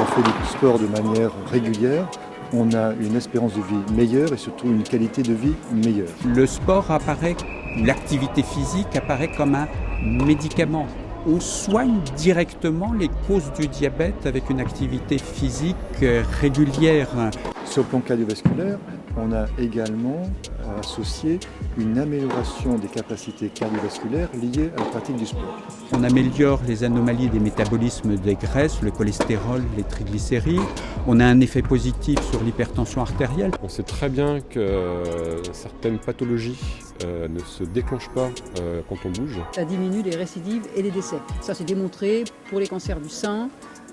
fait du sport de manière régulière, on a une espérance de vie meilleure et surtout une qualité de vie meilleure. Le sport apparaît, ou l'activité physique apparaît comme un médicament. On soigne directement les causes du diabète avec une activité physique régulière. Sur le plan cardiovasculaire, on a également associé une amélioration des capacités cardiovasculaires liées à la pratique du sport. On améliore les anomalies des métabolismes des graisses, le cholestérol, les triglycérides. On a un effet positif sur l'hypertension artérielle. On sait très bien que certaines pathologies ne se déclenchent pas quand on bouge. Ça diminue les récidives et les décès. Ça c'est démontré pour les cancers du sein,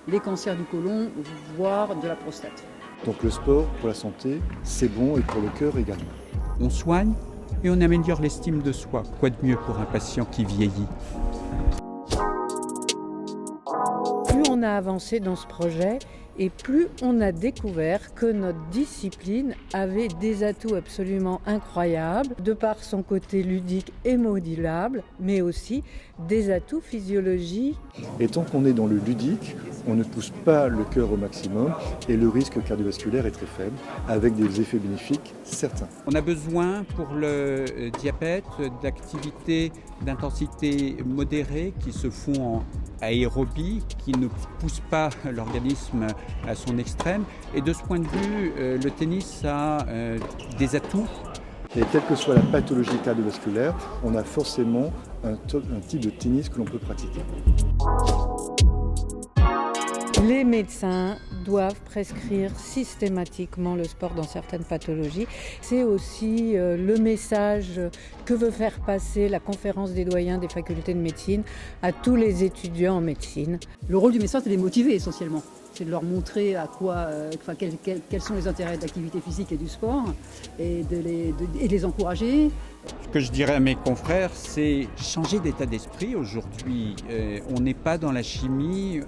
les cancers du côlon, voire de la prostate. Donc le sport pour la santé, c'est bon et pour le cœur également. On soigne et on améliore l'estime de soi. Quoi de mieux pour un patient qui vieillit ? Plus on a avancé dans ce projet et plus on a découvert que notre discipline avait des atouts absolument incroyables, de par son côté ludique et modulable, mais aussi des atouts physiologiques. Et tant qu'on est dans le ludique, on ne pousse pas le cœur au maximum et le risque cardiovasculaire est très faible, avec des effets bénéfiques certains. On a besoin pour le diabète d'activités d'intensité modérée qui se font en aérobie, qui ne poussent pas l'organisme à son extrême. Et de ce point de vue, le tennis a des atouts. Et quelle que soit la pathologie cardiovasculaire, on a forcément un type de tennis que l'on peut pratiquer. Les médecins doivent prescrire systématiquement le sport dans certaines pathologies. C'est aussi le message que veut faire passer la conférence des doyens des facultés de médecine à tous les étudiants en médecine. Le rôle du médecin c'est de les motiver essentiellement. C'est de leur montrer quels sont les intérêts de l'activité physique et du sport et de les encourager. Ce que je dirais à mes confrères, c'est changer d'état d'esprit. Aujourd'hui, on n'est pas dans la chimie,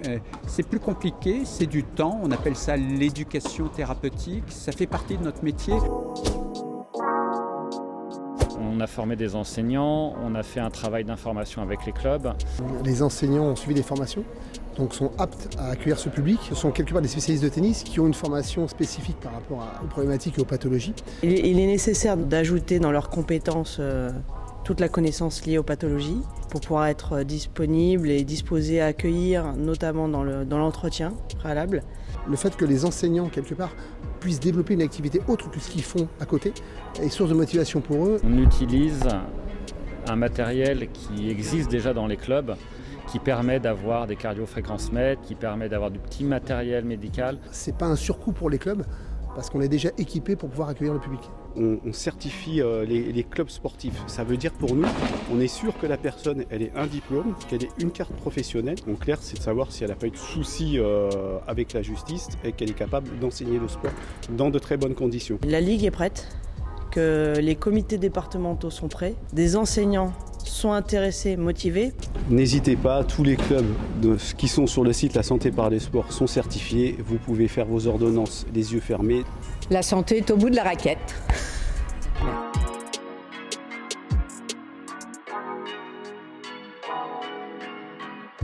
c'est plus compliqué, c'est du temps, on appelle ça l'éducation thérapeutique, ça fait partie de notre métier. On a formé des enseignants, on a fait un travail d'information avec les clubs. Les enseignants ont suivi des formations, donc sont aptes à accueillir ce public. Ce sont quelque part des spécialistes de tennis qui ont une formation spécifique par rapport aux problématiques et aux pathologies. Il est nécessaire d'ajouter dans leurs compétences toute la connaissance liée aux pathologies pour pouvoir être disponible et disposé à accueillir, notamment dans l'entretien préalable. Le fait que les enseignants, quelque part, puissent développer une activité autre que ce qu'ils font à côté est source de motivation pour eux. On utilise un matériel qui existe déjà dans les clubs, qui permet d'avoir des cardiofréquencemètres, qui permet d'avoir du petit matériel médical. Ce n'est pas un surcoût pour les clubs, parce qu'on est déjà équipé pour pouvoir accueillir le public. On certifie les clubs sportifs. Ça veut dire pour nous, on est sûr que la personne, elle ait un diplôme, qu'elle ait une carte professionnelle. En clair, c'est de savoir si elle n'a pas eu de soucis avec la justice et qu'elle est capable d'enseigner le sport dans de très bonnes conditions. La Ligue est prête, que les comités départementaux sont prêts, des enseignants sont intéressés, motivés. N'hésitez pas, tous les clubs qui sont sur le site La Santé par les Sports sont certifiés. Vous pouvez faire vos ordonnances les yeux fermés. La santé est au bout de la raquette.